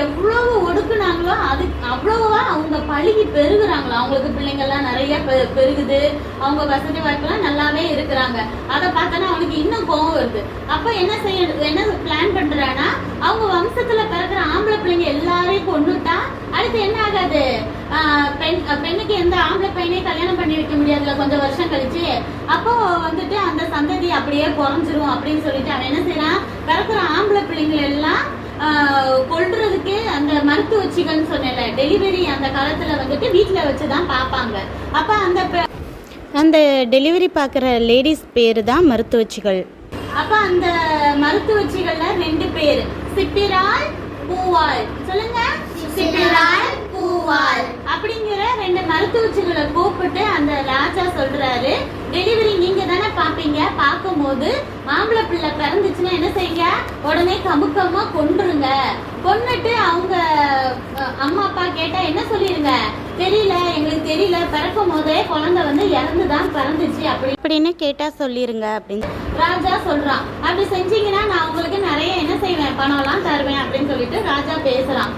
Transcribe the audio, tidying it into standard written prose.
எவ்வளவு ஒடுக்குனாங்களோ அது அவ்வளவா அவங்க பழகி பெருகுறாங்களா. அவங்களுக்கு பிள்ளைங்கள்லாம் நிறைய பெருகுது, அவங்க வசதி வாய்ப்பெல்லாம் நல்லாவே இருக்கிறாங்க. அதை பார்த்தோன்னா அவனுக்கு இன்னும் கோவம் வருது. அப்ப என்ன பிளான் பண்றான்னா, அவங்க வம்சத்துல பிறக்கிற ஆம்பளை பிள்ளைங்க எல்லாரையும் கொண்டுட்டா அடுத்து என்ன ஆகாது, பெண்ணுக்கு எந்த ஆம்பளை பையனே கல்யாணம் பண்ணி வைக்க முடியாதுல கொஞ்சம் வருஷம் கழிச்சு. அப்போ வந்துட்டு அந்த சந்ததி அப்படியே குறைஞ்சிரும் அப்படின்னு சொல்லிட்டு அவன் என்ன செய்யறான், பிறக்கிற ஆம்பளை பிள்ளைங்களை எல்லாம் கொல்றதுக்கு அந்த மருத்துவச்சிகள்னு சொன்னேன்ல, டெலிவரி அந்த காலத்துல வந்துட்டு வீட்டுல வச்சுதான் பாப்பாங்க. அப்ப அந்த டெலிவரி பாக்குற லேடிஸ் பேரு தான் மருத்துவச்சிகள். அப்ப அந்த மருத்துவச்சிகள்ல 2 பேர், சிப்பிராள், பூவாள். சொல்லுங்க, சிப்பிராள், பூவாள் அப்படிங்கிற 2 மருத்துவச்சிகளை கூப்பிட்டு அந்த ராஜா சொல்றாரு, டெலிவரி நீங்க தானே பாப்பீங்க, பார்க்கும்போது ஆம்பளை பிள்ளை பிறந்துச்சுன்னா என்ன செய்யுங்க, உடனே கமுக்கமா கொன்றுங்க. கொன்னுட்டு அவங்க அம்மா அப்பா கேட்டா என்ன சொல்லிருங்க, தெரியல, எங்களுக்கு தெரியல, பிறக்கும் போதே குழந்தை வந்து இறந்துதான் பிறந்துச்சு அப்படின்னு கேட்டா சொல்லிருங்க அப்படின்னு ராஜா சொல்றான். அப்படி செஞ்சீங்கன்னா நான் உங்களுக்கு நிறைய என்ன செய்வேன், பணம் எல்லாம் தருவேன் அப்படின்னு சொல்லிட்டு ராஜா பேசுறான்.